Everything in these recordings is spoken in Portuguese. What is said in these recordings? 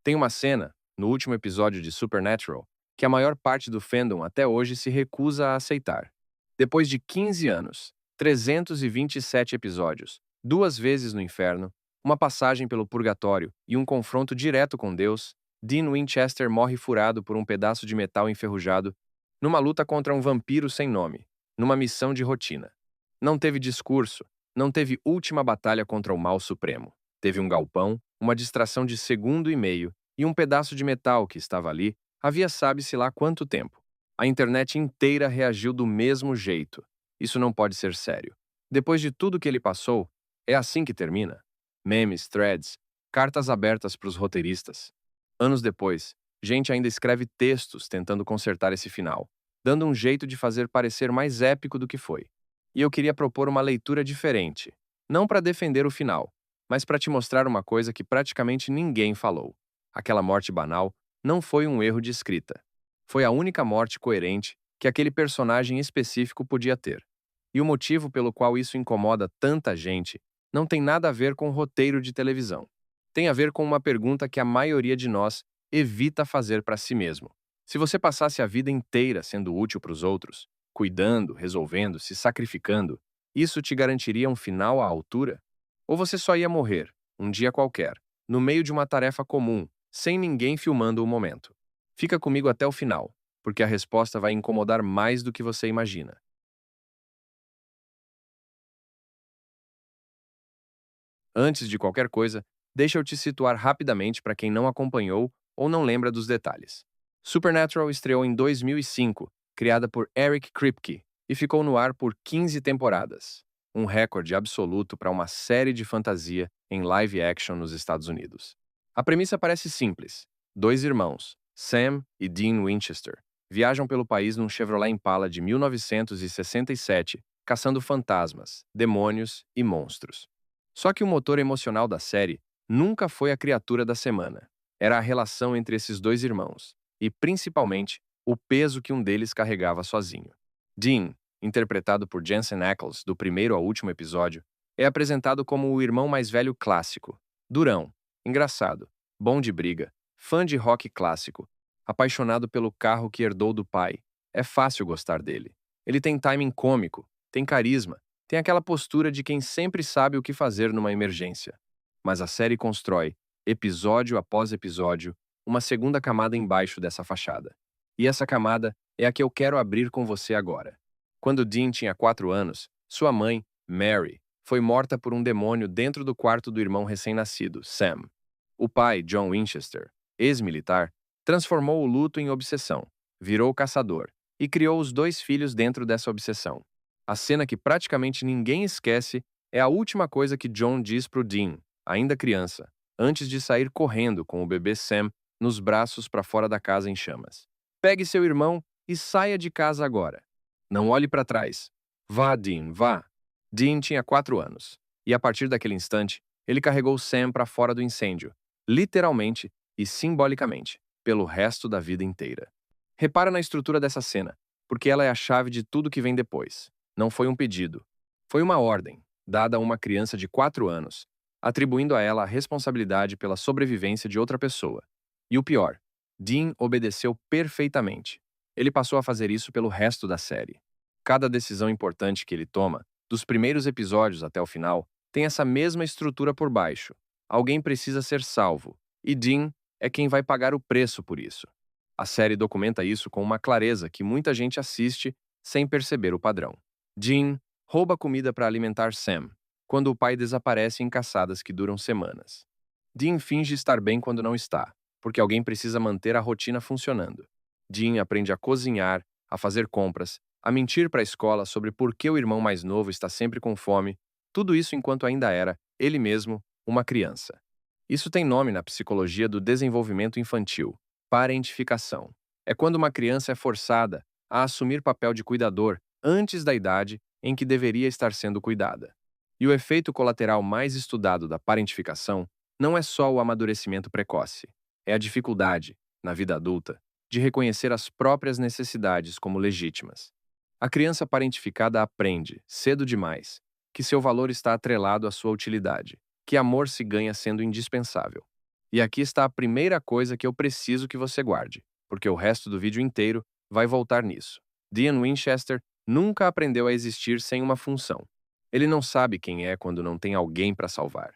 Tem uma cena, no último episódio de Supernatural, que a maior parte do fandom até hoje se recusa a aceitar. Depois de 15 anos, 327 episódios, 2 vezes no inferno, uma passagem pelo purgatório e um confronto direto com Deus, Dean Winchester morre furado por um pedaço de metal enferrujado numa luta contra um vampiro sem nome, numa missão de rotina. Não teve discurso, não teve última batalha contra o mal supremo. Teve um galpão, uma distração de segundo e meio e um pedaço de metal que estava ali havia sabe-se lá quanto tempo. A internet inteira reagiu do mesmo jeito. Isso não pode ser sério. Depois de tudo que ele passou, é assim que termina? Memes, threads, cartas abertas para os roteiristas. Anos depois, gente ainda escreve textos tentando consertar esse final, dando um jeito de fazer parecer mais épico do que foi. E eu queria propor uma leitura diferente, não para defender o final, mas para te mostrar uma coisa que praticamente ninguém falou. Aquela morte banal não foi um erro de escrita. Foi a única morte coerente que aquele personagem específico podia ter. E o motivo pelo qual isso incomoda tanta gente não tem nada a ver com roteiro de televisão. Tem a ver com uma pergunta que a maioria de nós evita fazer para si mesmo. Se você passasse a vida inteira sendo útil para os outros, cuidando, resolvendo, se sacrificando, isso te garantiria um final à altura? Ou você só ia morrer, um dia qualquer, no meio de uma tarefa comum, sem ninguém filmando o momento? Fica comigo até o final, porque a resposta vai incomodar mais do que você imagina. Antes de qualquer coisa, deixa eu te situar rapidamente para quem não acompanhou ou não lembra dos detalhes. Supernatural estreou em 2005, criada por Eric Kripke, e ficou no ar por 15 temporadas, um recorde absoluto para uma série de fantasia em live action nos Estados Unidos. A premissa parece simples. Dois irmãos, Sam e Dean Winchester, viajam pelo país num Chevrolet Impala de 1967, caçando fantasmas, demônios e monstros. Só que o motor emocional da série nunca foi a criatura da semana. Era a relação entre esses dois irmãos, e principalmente o peso que um deles carregava sozinho. Dean, interpretado por Jensen Ackles do primeiro ao último episódio, é apresentado como o irmão mais velho clássico, durão, engraçado, bom de briga, fã de rock clássico, apaixonado pelo carro que herdou do pai. É fácil gostar dele. Ele tem timing cômico, tem carisma, tem aquela postura de quem sempre sabe o que fazer numa emergência. Mas a série constrói, episódio após episódio, uma segunda camada embaixo dessa fachada. E essa camada é a que eu quero abrir com você agora. Quando Dean tinha 4 anos, sua mãe, Mary, foi morta por um demônio dentro do quarto do irmão recém-nascido, Sam. O pai, John Winchester, ex-militar, transformou o luto em obsessão, virou caçador e criou os dois filhos dentro dessa obsessão. A cena que praticamente ninguém esquece é a última coisa que John diz pro Dean, ainda criança, antes de sair correndo com o bebê Sam nos braços para fora da casa em chamas. Pegue seu irmão e saia de casa agora. Não olhe para trás. Vá, Dean, vá. Dean tinha 4 anos, e a partir daquele instante, ele carregou Sam para fora do incêndio, literalmente e simbolicamente, pelo resto da vida inteira. Repara na estrutura dessa cena, porque ela é a chave de tudo que vem depois. Não foi um pedido. Foi uma ordem, dada a uma criança de 4 anos, atribuindo a ela a responsabilidade pela sobrevivência de outra pessoa. E o pior, Dean obedeceu perfeitamente. Ele passou a fazer isso pelo resto da série. Cada decisão importante que ele toma, dos primeiros episódios até o final, tem essa mesma estrutura por baixo. Alguém precisa ser salvo, e Dean é quem vai pagar o preço por isso. A série documenta isso com uma clareza que muita gente assiste sem perceber o padrão. Dean rouba comida para alimentar Sam, quando o pai desaparece em caçadas que duram semanas. Dean finge estar bem quando não está, porque alguém precisa manter a rotina funcionando. Dean aprende a cozinhar, a fazer compras, a mentir para a escola sobre por que o irmão mais novo está sempre com fome, tudo isso enquanto ainda era, ele mesmo, uma criança. Isso tem nome na psicologia do desenvolvimento infantil: parentificação. É quando uma criança é forçada a assumir papel de cuidador antes da idade em que deveria estar sendo cuidada. E o efeito colateral mais estudado da parentificação não é só o amadurecimento precoce, é a dificuldade, na vida adulta, de reconhecer as próprias necessidades como legítimas. A criança parentificada aprende, cedo demais, que seu valor está atrelado à sua utilidade, que amor se ganha sendo indispensável. E aqui está a primeira coisa que eu preciso que você guarde, porque o resto do vídeo inteiro vai voltar nisso. Dean Winchester nunca aprendeu a existir sem uma função. Ele não sabe quem é quando não tem alguém para salvar.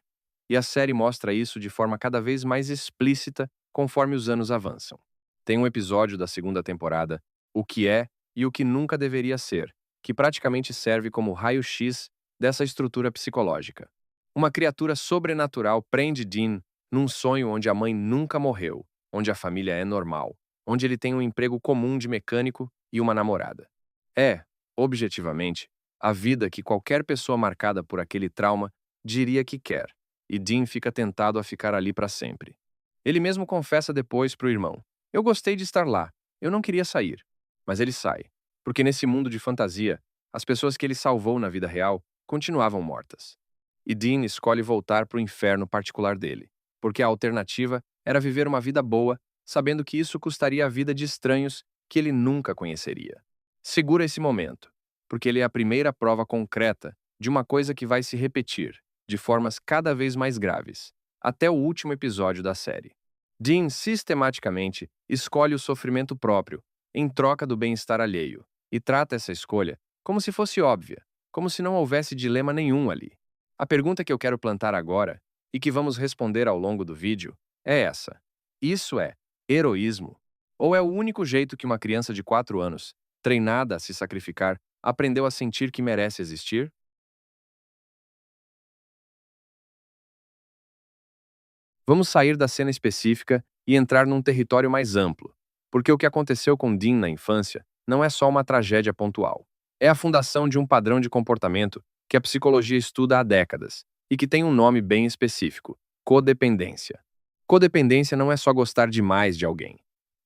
E a série mostra isso de forma cada vez mais explícita conforme os anos avançam. Tem um episódio da segunda temporada, O que é e o que nunca deveria ser, que praticamente serve como raio-x dessa estrutura psicológica. Uma criatura sobrenatural prende Dean num sonho onde a mãe nunca morreu, onde a família é normal, onde ele tem um emprego comum de mecânico e uma namorada. É, objetivamente, a vida que qualquer pessoa marcada por aquele trauma diria que quer, e Dean fica tentado a ficar ali para sempre. Ele mesmo confessa depois para o irmão: "Eu gostei de estar lá, eu não queria sair." Mas ele sai, porque nesse mundo de fantasia, as pessoas que ele salvou na vida real continuavam mortas. E Dean escolhe voltar para o inferno particular dele, porque a alternativa era viver uma vida boa, sabendo que isso custaria a vida de estranhos que ele nunca conheceria. Segura esse momento, porque ele é a primeira prova concreta de uma coisa que vai se repetir, de formas cada vez mais graves, até o último episódio da série. Dean sistematicamente escolhe o sofrimento próprio, em troca do bem-estar alheio, e trata essa escolha como se fosse óbvia, como se não houvesse dilema nenhum ali. A pergunta que eu quero plantar agora, e que vamos responder ao longo do vídeo, é essa: isso é heroísmo? Ou é o único jeito que uma criança de 4 anos, treinada a se sacrificar, aprendeu a sentir que merece existir? Vamos sair da cena específica e entrar num território mais amplo, porque o que aconteceu com Dean na infância não é só uma tragédia pontual. É a fundação de um padrão de comportamento que a psicologia estuda há décadas e que tem um nome bem específico: codependência. Codependência não é só gostar demais de alguém.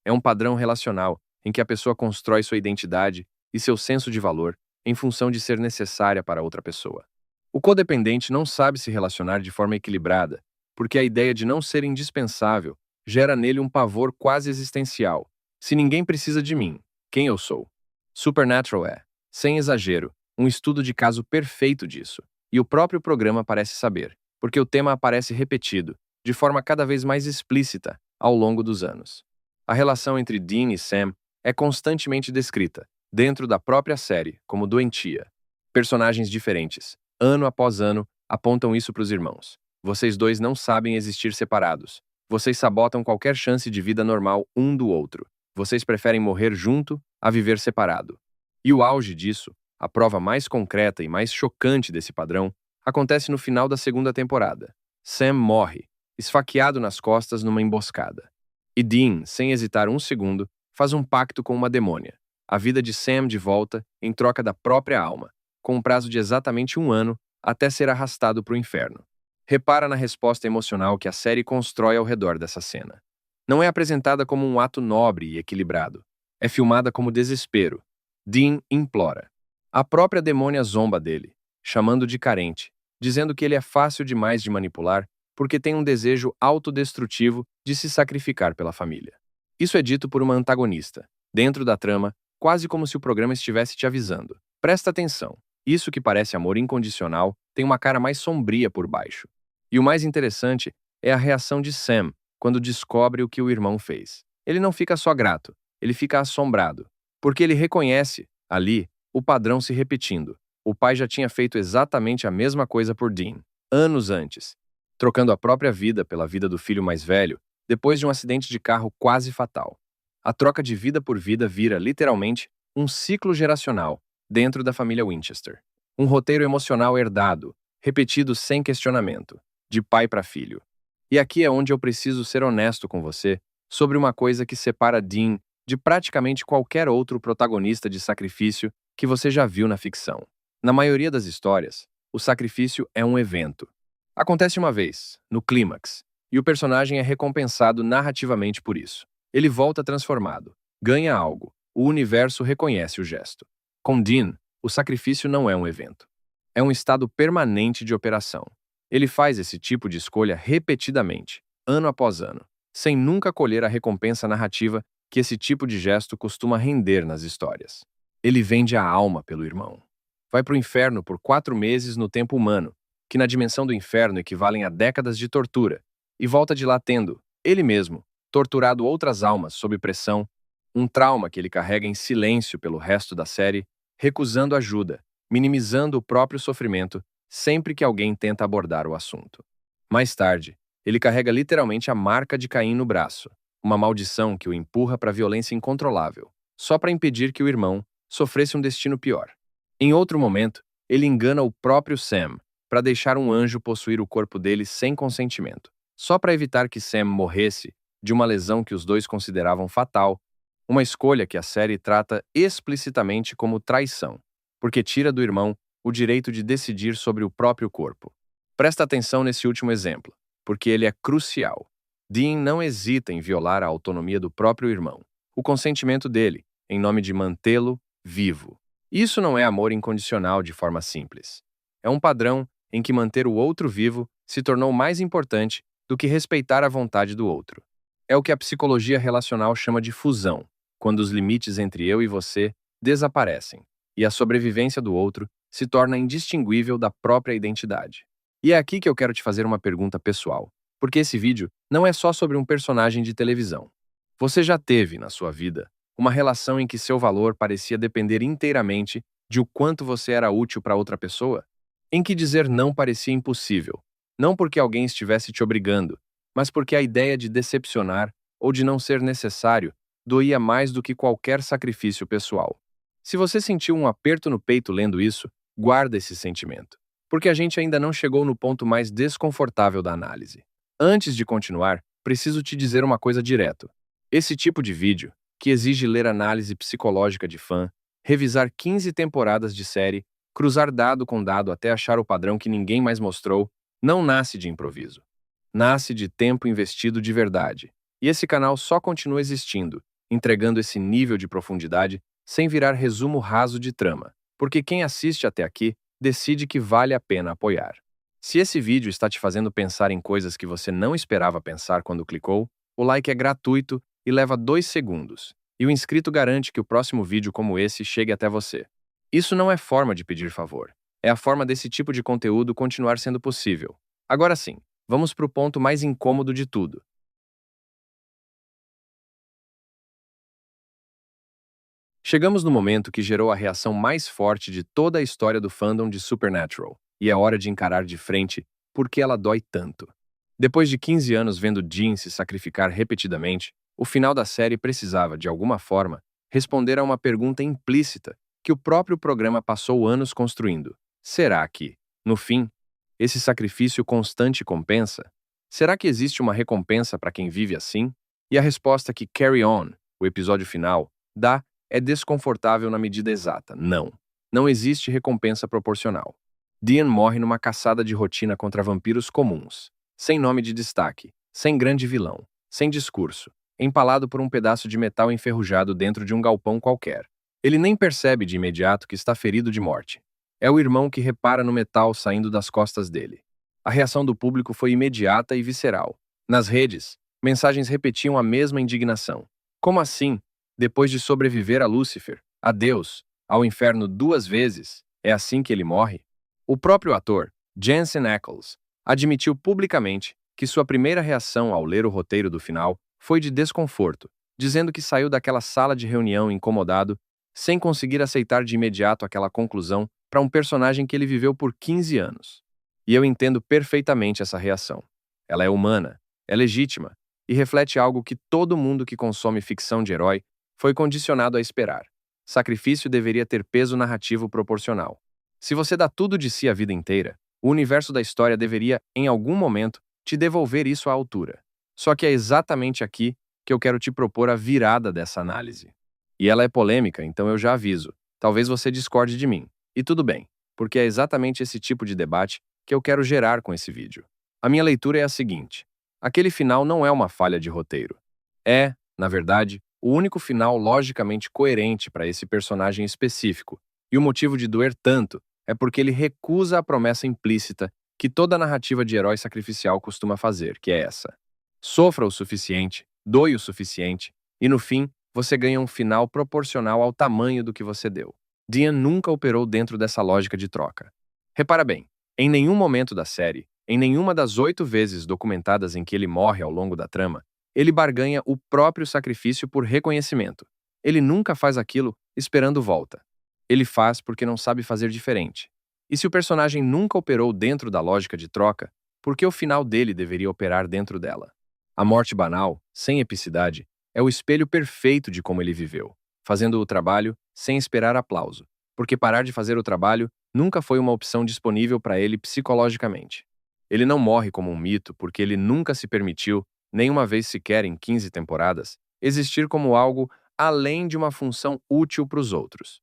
É um padrão relacional em que a pessoa constrói sua identidade e seu senso de valor em função de ser necessária para outra pessoa. O codependente não sabe se relacionar de forma equilibrada, porque a ideia de não ser indispensável gera nele um pavor quase existencial. Se ninguém precisa de mim, quem eu sou? Supernatural é, sem exagero, um estudo de caso perfeito disso. E o próprio programa parece saber, porque o tema aparece repetido, de forma cada vez mais explícita, ao longo dos anos. A relação entre Dean e Sam é constantemente descrita, dentro da própria série, como doentia. Personagens diferentes, ano após ano, apontam isso para os irmãos. Vocês dois não sabem existir separados. Vocês sabotam qualquer chance de vida normal um do outro. Vocês preferem morrer junto a viver separado. E o auge disso, a prova mais concreta e mais chocante desse padrão, acontece no final da segunda temporada. Sam morre, esfaqueado nas costas numa emboscada. E Dean, sem hesitar um segundo, faz um pacto com uma demônia. A vida de Sam de volta em troca da própria alma, com um prazo de exatamente 1 ano até ser arrastado para o inferno. Repara na resposta emocional que a série constrói ao redor dessa cena. Não é apresentada como um ato nobre e equilibrado. É filmada como desespero. Dean implora. A própria demônia zomba dele, chamando de carente, dizendo que ele é fácil demais de manipular porque tem um desejo autodestrutivo de se sacrificar pela família. Isso é dito por uma antagonista, dentro da trama, quase como se o programa estivesse te avisando. Presta atenção. Isso que parece amor incondicional tem uma cara mais sombria por baixo. E o mais interessante é a reação de Sam quando descobre o que o irmão fez. Ele não fica só grato, ele fica assombrado, porque ele reconhece, ali, o padrão se repetindo. O pai já tinha feito exatamente a mesma coisa por Dean, anos antes, trocando a própria vida pela vida do filho mais velho, depois de um acidente de carro quase fatal. A troca de vida por vida vira, literalmente, um ciclo geracional dentro da família Winchester. Um roteiro emocional herdado, repetido sem questionamento, de pai para filho. E aqui é onde eu preciso ser honesto com você sobre uma coisa que separa Dean de praticamente qualquer outro protagonista de sacrifício que você já viu na ficção. Na maioria das histórias, o sacrifício é um evento. Acontece uma vez, no clímax, e o personagem é recompensado narrativamente por isso. Ele volta transformado, ganha algo, o universo reconhece o gesto. Com Dean, o sacrifício não é um evento. É um estado permanente de operação. Ele faz esse tipo de escolha repetidamente, ano após ano, sem nunca colher a recompensa narrativa que esse tipo de gesto costuma render nas histórias. Ele vende a alma pelo irmão. Vai para o inferno por 4 meses no tempo humano, que na dimensão do inferno equivalem a décadas de tortura, e volta de lá tendo, ele mesmo, torturado outras almas sob pressão, um trauma que ele carrega em silêncio pelo resto da série, recusando ajuda, minimizando o próprio sofrimento sempre que alguém tenta abordar o assunto. Mais tarde, ele carrega literalmente a marca de Caim no braço, uma maldição que o empurra para a violência incontrolável, só para impedir que o irmão sofresse um destino pior. Em outro momento, ele engana o próprio Sam para deixar um anjo possuir o corpo dele sem consentimento, só para evitar que Sam morresse de uma lesão que os dois consideravam fatal, uma escolha que a série trata explicitamente como traição, porque tira do irmão o direito de decidir sobre o próprio corpo. Presta atenção nesse último exemplo, porque ele é crucial. Dean não hesita em violar a autonomia do próprio irmão, o consentimento dele, em nome de mantê-lo vivo. Isso não é amor incondicional de forma simples. É um padrão em que manter o outro vivo se tornou mais importante do que respeitar a vontade do outro. É o que a psicologia relacional chama de fusão, quando os limites entre eu e você desaparecem e a sobrevivência do outro se torna indistinguível da própria identidade. E é aqui que eu quero te fazer uma pergunta pessoal, porque esse vídeo não é só sobre um personagem de televisão. Você já teve, na sua vida, uma relação em que seu valor parecia depender inteiramente de o quanto você era útil para outra pessoa? Em que dizer não parecia impossível, não porque alguém estivesse te obrigando, mas porque a ideia de decepcionar ou de não ser necessário doía mais do que qualquer sacrifício pessoal. Se você sentiu um aperto no peito lendo isso, guarda esse sentimento, porque a gente ainda não chegou no ponto mais desconfortável da análise. Antes de continuar, preciso te dizer uma coisa direto. Esse tipo de vídeo, que exige ler análise psicológica de fã, revisar 15 temporadas de série, cruzar dado com dado até achar o padrão que ninguém mais mostrou, não nasce de improviso. Nasce de tempo investido de verdade. E esse canal só continua existindo, entregando esse nível de profundidade sem virar resumo raso de trama, porque quem assiste até aqui decide que vale a pena apoiar. Se esse vídeo está te fazendo pensar em coisas que você não esperava pensar quando clicou, o like é gratuito e leva 2 segundos, e o inscrito garante que o próximo vídeo como esse chegue até você. Isso não é forma de pedir favor, é a forma desse tipo de conteúdo continuar sendo possível. Agora sim, vamos para o ponto mais incômodo de tudo. Chegamos no momento que gerou a reação mais forte de toda a história do fandom de Supernatural, e é hora de encarar de frente por que ela dói tanto. Depois de 15 anos vendo Dean se sacrificar repetidamente, o final da série precisava, de alguma forma, responder a uma pergunta implícita que o próprio programa passou anos construindo. Será que, no fim, esse sacrifício constante compensa? Será que existe uma recompensa para quem vive assim? E a resposta que Carry On, o episódio final, dá é desconfortável na medida exata. Não. Não existe recompensa proporcional. Dean morre numa caçada de rotina contra vampiros comuns, sem nome de destaque, sem grande vilão, sem discurso, empalado por um pedaço de metal enferrujado dentro de um galpão qualquer. Ele nem percebe de imediato que está ferido de morte. É o irmão que repara no metal saindo das costas dele. A reação do público foi imediata e visceral. Nas redes, mensagens repetiam a mesma indignação. Como assim? Depois de sobreviver a Lúcifer, a Deus, ao inferno 2 vezes, é assim que ele morre? O próprio ator, Jensen Ackles, admitiu publicamente que sua primeira reação ao ler o roteiro do final foi de desconforto, dizendo que saiu daquela sala de reunião incomodado, sem conseguir aceitar de imediato aquela conclusão para um personagem que ele viveu por 15 anos. E eu entendo perfeitamente essa reação. Ela é humana, é legítima e reflete algo que todo mundo que consome ficção de herói foi condicionado a esperar. Sacrifício deveria ter peso narrativo proporcional. Se você dá tudo de si a vida inteira, o universo da história deveria, em algum momento, te devolver isso à altura. Só que é exatamente aqui que eu quero te propor a virada dessa análise. E ela é polêmica, então eu já aviso. Talvez você discorde de mim. E tudo bem, porque é exatamente esse tipo de debate que eu quero gerar com esse vídeo. A minha leitura é a seguinte: aquele final não é uma falha de roteiro. É, na verdade, o único final logicamente coerente para esse personagem específico. E o motivo de doer tanto é porque ele recusa a promessa implícita que toda narrativa de herói sacrificial costuma fazer, que é essa: sofra o suficiente, doe o suficiente, e no fim, você ganha um final proporcional ao tamanho do que você deu. Dean nunca operou dentro dessa lógica de troca. Repara bem, em nenhum momento da série, em nenhuma das 8 vezes documentadas em que ele morre ao longo da trama, Ele barganha o próprio sacrifício por reconhecimento. Ele nunca faz aquilo esperando volta. Ele faz porque não sabe fazer diferente. E se o personagem nunca operou dentro da lógica de troca, por que o final dele deveria operar dentro dela? A morte banal, sem epicidade, é o espelho perfeito de como ele viveu, fazendo o trabalho sem esperar aplauso, porque parar de fazer o trabalho nunca foi uma opção disponível para ele psicologicamente. Ele não morre como um mito porque ele nunca se permitiu, nem uma vez sequer em 15 temporadas, existir como algo além de uma função útil para os outros.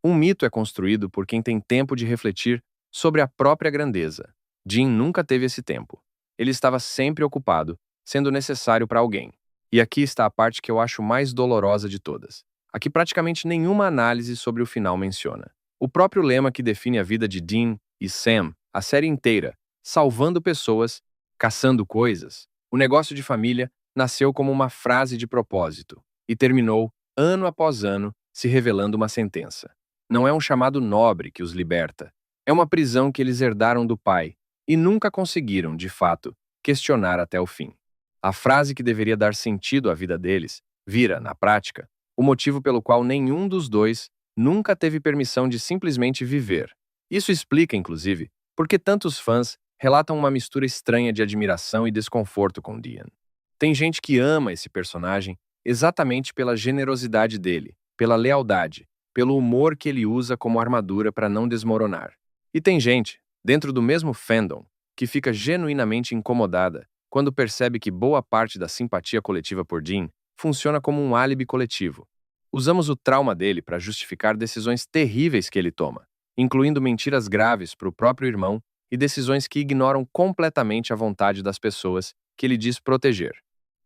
Um mito é construído por quem tem tempo de refletir sobre a própria grandeza. Jim nunca teve esse tempo. Ele estava sempre ocupado, sendo necessário para alguém. E aqui está a parte que eu acho mais dolorosa de todas. Aqui praticamente nenhuma análise sobre o final menciona. O próprio lema que define a vida de Dean e Sam, a série inteira, salvando pessoas, caçando coisas, o negócio de família, nasceu como uma frase de propósito e terminou, ano após ano, se revelando uma sentença. Não é um chamado nobre que os liberta. É uma prisão que eles herdaram do pai e nunca conseguiram, de fato, questionar até o fim. A frase que deveria dar sentido à vida deles vira, na prática, o motivo pelo qual nenhum dos dois nunca teve permissão de simplesmente viver. Isso explica, inclusive, por que tantos fãs relatam uma mistura estranha de admiração e desconforto com Dean. Tem gente que ama esse personagem exatamente pela generosidade dele, pela lealdade, pelo humor que ele usa como armadura para não desmoronar. E tem gente, dentro do mesmo fandom, que fica genuinamente incomodada quando percebe que boa parte da simpatia coletiva por Dean funciona como um álibi coletivo. Usamos o trauma dele para justificar decisões terríveis que ele toma, incluindo mentiras graves para o próprio irmão e decisões que ignoram completamente a vontade das pessoas que ele diz proteger.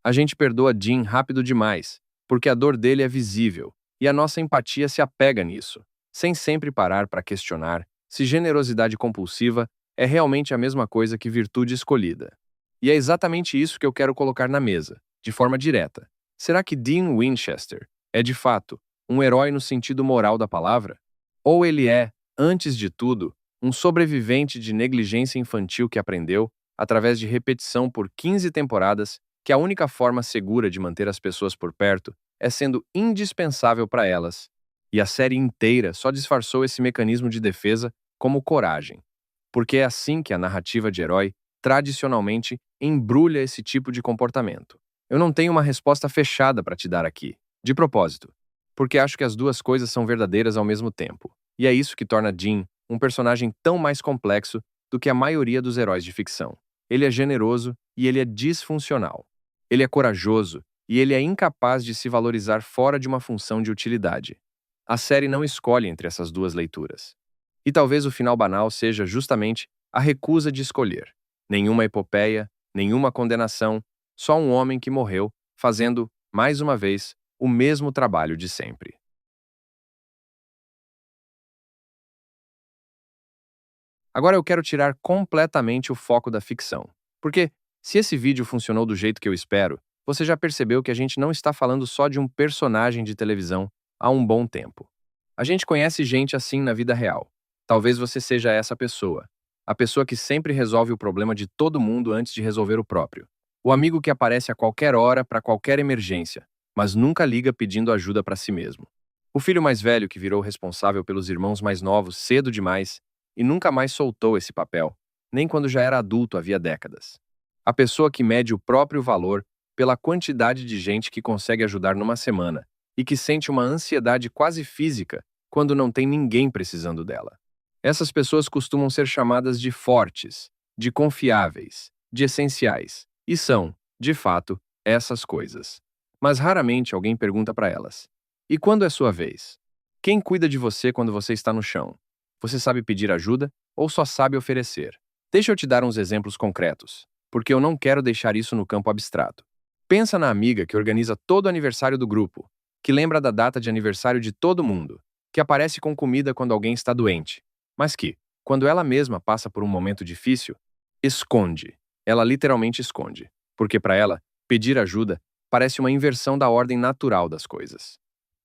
A gente perdoa Dean rápido demais, porque a dor dele é visível, e a nossa empatia se apega nisso, sem sempre parar para questionar se generosidade compulsiva é realmente a mesma coisa que virtude escolhida. E é exatamente isso que eu quero colocar na mesa, de forma direta. Será que Dean Winchester é, de fato, um herói no sentido moral da palavra? Ou ele é, antes de tudo, um sobrevivente de negligência infantil que aprendeu, através de repetição por 15 temporadas, que a única forma segura de manter as pessoas por perto é sendo indispensável para elas? E a série inteira só disfarçou esse mecanismo de defesa como coragem. Porque é assim que a narrativa de herói tradicionalmente embrulha esse tipo de comportamento. Eu não tenho uma resposta fechada para te dar aqui, de propósito, porque acho que as duas coisas são verdadeiras ao mesmo tempo. E é isso que torna Dean um personagem tão mais complexo do que a maioria dos heróis de ficção. Ele é generoso e ele é disfuncional. Ele é corajoso e ele é incapaz de se valorizar fora de uma função de utilidade. A série não escolhe entre essas duas leituras. E talvez o final banal seja justamente a recusa de escolher. Nenhuma epopeia, nenhuma condenação, só um homem que morreu, fazendo, mais uma vez, o mesmo trabalho de sempre. Agora eu quero tirar completamente o foco da ficção. Porque, se esse vídeo funcionou do jeito que eu espero, você já percebeu que a gente não está falando só de um personagem de televisão há um bom tempo. A gente conhece gente assim na vida real. Talvez você seja essa pessoa. A pessoa que sempre resolve o problema de todo mundo antes de resolver o próprio. O amigo que aparece a qualquer hora para qualquer emergência, mas nunca liga pedindo ajuda para si mesmo. O filho mais velho que virou responsável pelos irmãos mais novos cedo demais e nunca mais soltou esse papel, nem quando já era adulto havia décadas. A pessoa que mede o próprio valor pela quantidade de gente que consegue ajudar numa semana e que sente uma ansiedade quase física quando não tem ninguém precisando dela. Essas pessoas costumam ser chamadas de fortes, de confiáveis, de essenciais, e são, de fato, essas coisas. Mas raramente alguém pergunta para elas: e quando é sua vez? Quem cuida de você quando você está no chão? Você sabe pedir ajuda ou só sabe oferecer? Deixa eu te dar uns exemplos concretos, porque eu não quero deixar isso no campo abstrato. Pensa na amiga que organiza todo o aniversário do grupo, que lembra da data de aniversário de todo mundo, que aparece com comida quando alguém está doente, mas que, quando ela mesma passa por um momento difícil, esconde. Ela literalmente esconde, porque para ela, pedir ajuda parece uma inversão da ordem natural das coisas.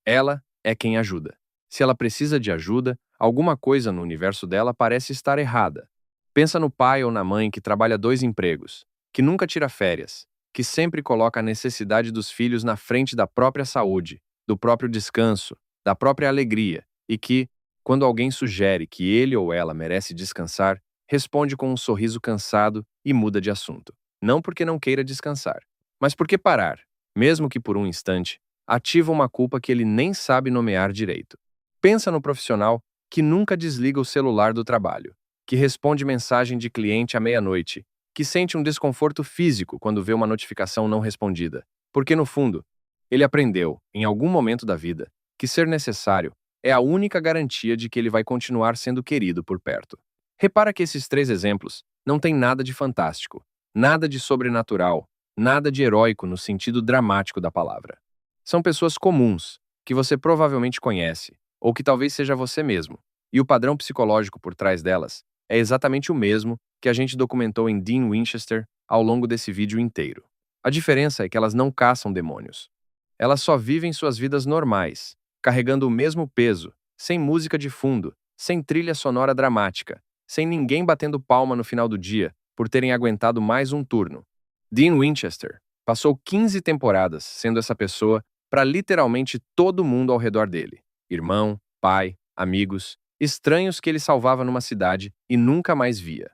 Ela é quem ajuda. Se ela precisa de ajuda, alguma coisa no universo dela parece estar errada. Pensa no pai ou na mãe que trabalha 2 empregos, que nunca tira férias, que sempre coloca a necessidade dos filhos na frente da própria saúde, do próprio descanso, da própria alegria, e que, quando alguém sugere que ele ou ela merece descansar, responde com um sorriso cansado e muda de assunto. Não porque não queira descansar, mas porque parar, mesmo que por um instante, ativa uma culpa que ele nem sabe nomear direito. Pensa no profissional que nunca desliga o celular do trabalho, que responde mensagem de cliente à meia-noite, que sente um desconforto físico quando vê uma notificação não respondida, porque no fundo, ele aprendeu, em algum momento da vida, que ser necessário é a única garantia de que ele vai continuar sendo querido por perto. Repara que esses três exemplos não têm nada de fantástico, nada de sobrenatural, nada de heróico no sentido dramático da palavra. São pessoas comuns, que você provavelmente conhece, ou que talvez seja você mesmo, e o padrão psicológico por trás delas é exatamente o mesmo que a gente documentou em Dean Winchester ao longo desse vídeo inteiro. A diferença é que elas não caçam demônios. Elas só vivem suas vidas normais, carregando o mesmo peso, sem música de fundo, sem trilha sonora dramática, sem ninguém batendo palma no final do dia por terem aguentado mais um turno. Dean Winchester passou 15 temporadas sendo essa pessoa para literalmente todo mundo ao redor dele. Irmão, pai, amigos, estranhos que ele salvava numa cidade e nunca mais via.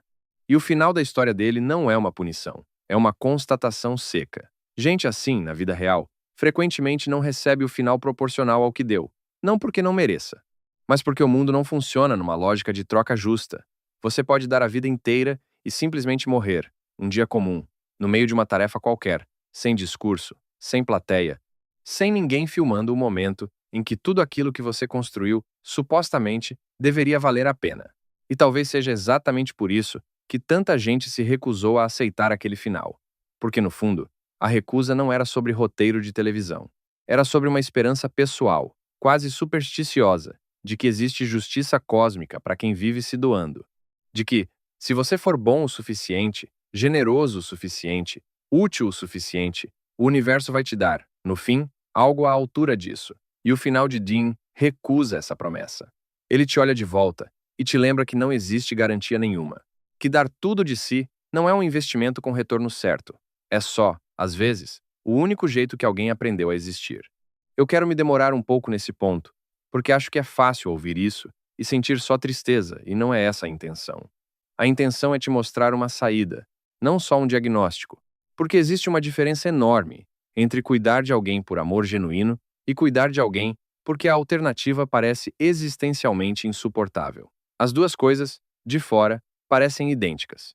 E o final da história dele não é uma punição, é uma constatação seca. Gente assim, na vida real, frequentemente não recebe o final proporcional ao que deu, não porque não mereça, mas porque o mundo não funciona numa lógica de troca justa. Você pode dar a vida inteira e simplesmente morrer, um dia comum, no meio de uma tarefa qualquer, sem discurso, sem plateia, sem ninguém filmando o momento em que tudo aquilo que você construiu, supostamente, deveria valer a pena. E talvez seja exatamente por isso que tanta gente se recusou a aceitar aquele final. Porque, no fundo, a recusa não era sobre roteiro de televisão. Era sobre uma esperança pessoal, quase supersticiosa, de que existe justiça cósmica para quem vive se doando. De que, se você for bom o suficiente, generoso o suficiente, útil o suficiente, o universo vai te dar, no fim, algo à altura disso. E o final de Dean recusa essa promessa. Ele te olha de volta e te lembra que não existe garantia nenhuma. Que dar tudo de si não é um investimento com retorno certo. É só, às vezes, o único jeito que alguém aprendeu a existir. Eu quero me demorar um pouco nesse ponto, porque acho que é fácil ouvir isso e sentir só tristeza, e não é essa a intenção. A intenção é te mostrar uma saída, não só um diagnóstico, porque existe uma diferença enorme entre cuidar de alguém por amor genuíno e cuidar de alguém porque a alternativa parece existencialmente insuportável. As duas coisas, de fora, parecem idênticas.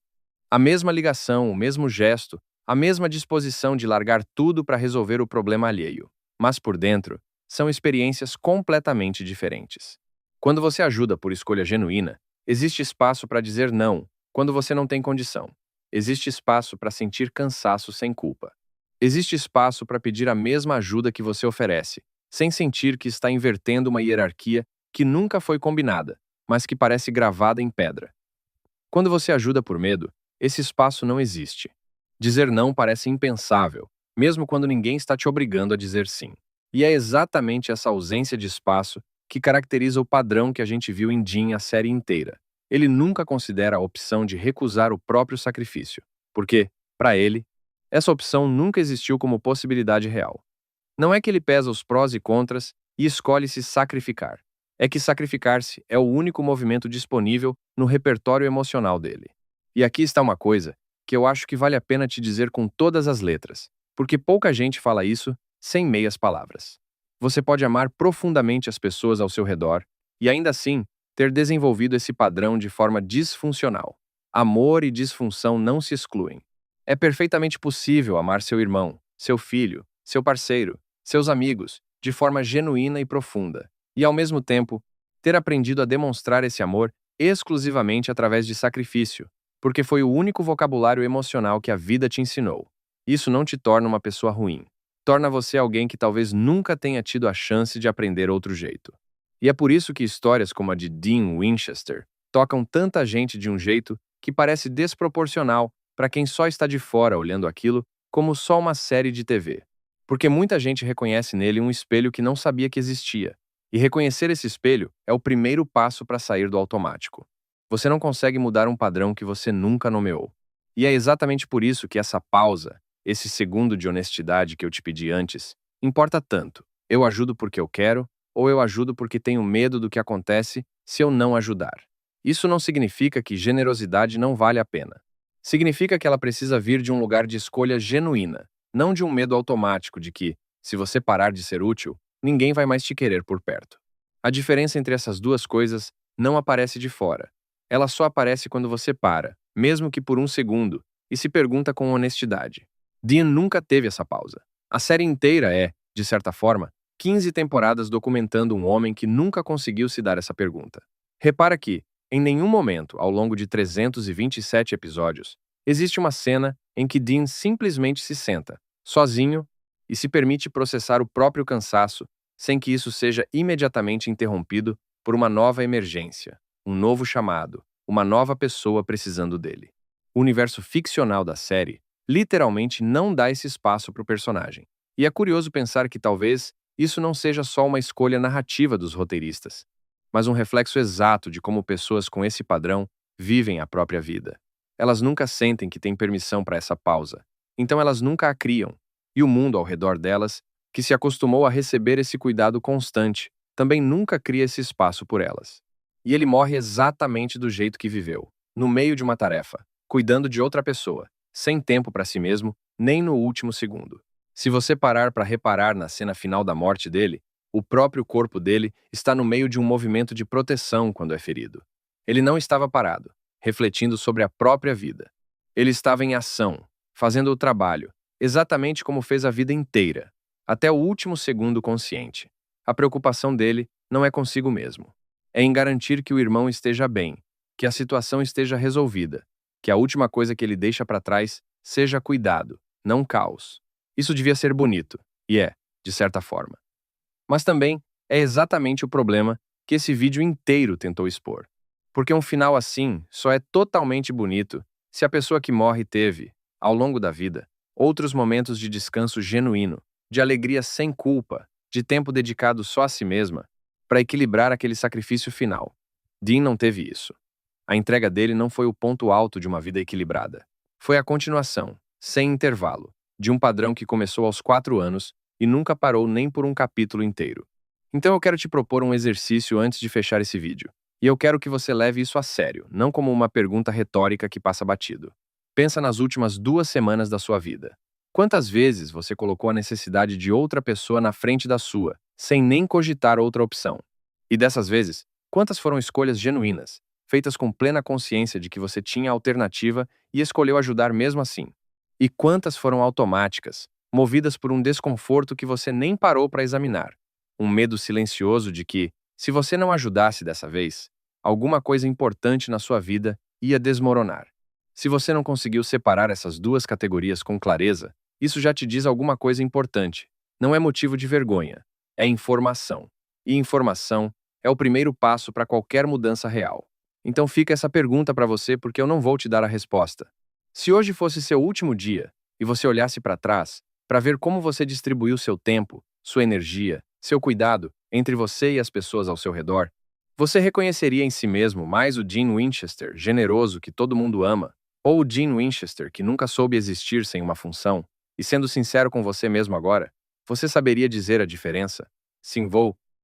A mesma ligação, o mesmo gesto, a mesma disposição de largar tudo para resolver o problema alheio. Mas por dentro, são experiências completamente diferentes. Quando você ajuda por escolha genuína, existe espaço para dizer não quando você não tem condição. Existe espaço para sentir cansaço sem culpa. Existe espaço para pedir a mesma ajuda que você oferece, sem sentir que está invertendo uma hierarquia que nunca foi combinada, mas que parece gravada em pedra. Quando você ajuda por medo, esse espaço não existe. Dizer não parece impensável, mesmo quando ninguém está te obrigando a dizer sim. E é exatamente essa ausência de espaço que caracteriza o padrão que a gente viu em Dean a série inteira. Ele nunca considera a opção de recusar o próprio sacrifício, porque, para ele, essa opção nunca existiu como possibilidade real. Não é que ele pesa os prós e contras e escolhe se sacrificar. É que sacrificar-se é o único movimento disponível no repertório emocional dele. E aqui está uma coisa que eu acho que vale a pena te dizer com todas as letras, porque pouca gente fala isso sem meias palavras. Você pode amar profundamente as pessoas ao seu redor e ainda assim ter desenvolvido esse padrão de forma disfuncional. Amor e disfunção não se excluem. É perfeitamente possível amar seu irmão, seu filho, seu parceiro, seus amigos, de forma genuína e profunda, e ao mesmo tempo, ter aprendido a demonstrar esse amor exclusivamente através de sacrifício, porque foi o único vocabulário emocional que a vida te ensinou. Isso não te torna uma pessoa ruim. Torna você alguém que talvez nunca tenha tido a chance de aprender outro jeito. E é por isso que histórias como a de Dean Winchester tocam tanta gente de um jeito que parece desproporcional para quem só está de fora olhando aquilo como só uma série de TV. Porque muita gente reconhece nele um espelho que não sabia que existia. E reconhecer esse espelho é o primeiro passo para sair do automático. Você não consegue mudar um padrão que você nunca nomeou. E é exatamente por isso que essa pausa, esse segundo de honestidade que eu te pedi antes, importa tanto. Eu ajudo porque eu quero ou eu ajudo porque tenho medo do que acontece se eu não ajudar? Isso não significa que generosidade não vale a pena. Significa que ela precisa vir de um lugar de escolha genuína, não de um medo automático de que, se você parar de ser útil, ninguém vai mais te querer por perto. A diferença entre essas duas coisas não aparece de fora. Ela só aparece quando você para, mesmo que por um segundo, e se pergunta com honestidade. Dean nunca teve essa pausa. A série inteira é, de certa forma, 15 temporadas documentando um homem que nunca conseguiu se dar essa pergunta. Repara que, em nenhum momento, ao longo de 327 episódios, existe uma cena em que Dean simplesmente se senta, sozinho, e se permite processar o próprio cansaço, sem que isso seja imediatamente interrompido por uma nova emergência, um novo chamado, uma nova pessoa precisando dele. O universo ficcional da série literalmente não dá esse espaço para o personagem. E é curioso pensar que talvez isso não seja só uma escolha narrativa dos roteiristas, mas um reflexo exato de como pessoas com esse padrão vivem a própria vida. Elas nunca sentem que têm permissão para essa pausa, então elas nunca a criam. E o mundo ao redor delas, que se acostumou a receber esse cuidado constante, também nunca cria esse espaço por elas. E ele morre exatamente do jeito que viveu, no meio de uma tarefa, cuidando de outra pessoa, sem tempo para si mesmo, nem no último segundo. Se você parar para reparar na cena final da morte dele, o próprio corpo dele está no meio de um movimento de proteção quando é ferido. Ele não estava parado, refletindo sobre a própria vida. Ele estava em ação, fazendo o trabalho, exatamente como fez a vida inteira, até o último segundo consciente. A preocupação dele não é consigo mesmo. É em garantir que o irmão esteja bem, que a situação esteja resolvida, que a última coisa que ele deixa para trás seja cuidado, não caos. Isso devia ser bonito, e é, de certa forma. Mas também é exatamente o problema que esse vídeo inteiro tentou expor. Porque um final assim só é totalmente bonito se a pessoa que morre teve, ao longo da vida, outros momentos de descanso genuíno, de alegria sem culpa, de tempo dedicado só a si mesma, para equilibrar aquele sacrifício final. Dean não teve isso. A entrega dele não foi o ponto alto de uma vida equilibrada. Foi a continuação, sem intervalo, de um padrão que começou aos 4 anos e nunca parou nem por um capítulo inteiro. Então eu quero te propor um exercício antes de fechar esse vídeo. E eu quero que você leve isso a sério, não como uma pergunta retórica que passa batido. Pensa nas últimas 2 semanas da sua vida. Quantas vezes você colocou a necessidade de outra pessoa na frente da sua, sem nem cogitar outra opção? E dessas vezes, quantas foram escolhas genuínas, feitas com plena consciência de que você tinha alternativa e escolheu ajudar mesmo assim? E quantas foram automáticas, movidas por um desconforto que você nem parou para examinar? Um medo silencioso de que, se você não ajudasse dessa vez, alguma coisa importante na sua vida ia desmoronar. Se você não conseguiu separar essas duas categorias com clareza, isso já te diz alguma coisa importante. Não é motivo de vergonha, é informação. E informação é o primeiro passo para qualquer mudança real. Então fica essa pergunta para você porque eu não vou te dar a resposta. Se hoje fosse seu último dia e você olhasse para trás, para ver como você distribuiu seu tempo, sua energia, seu cuidado entre você e as pessoas ao seu redor, você reconheceria em si mesmo mais o Dean Winchester generoso que todo mundo ama, ou o Dean Winchester que nunca soube existir sem uma função? E sendo sincero com você mesmo agora, você saberia dizer a diferença? Sim, vou.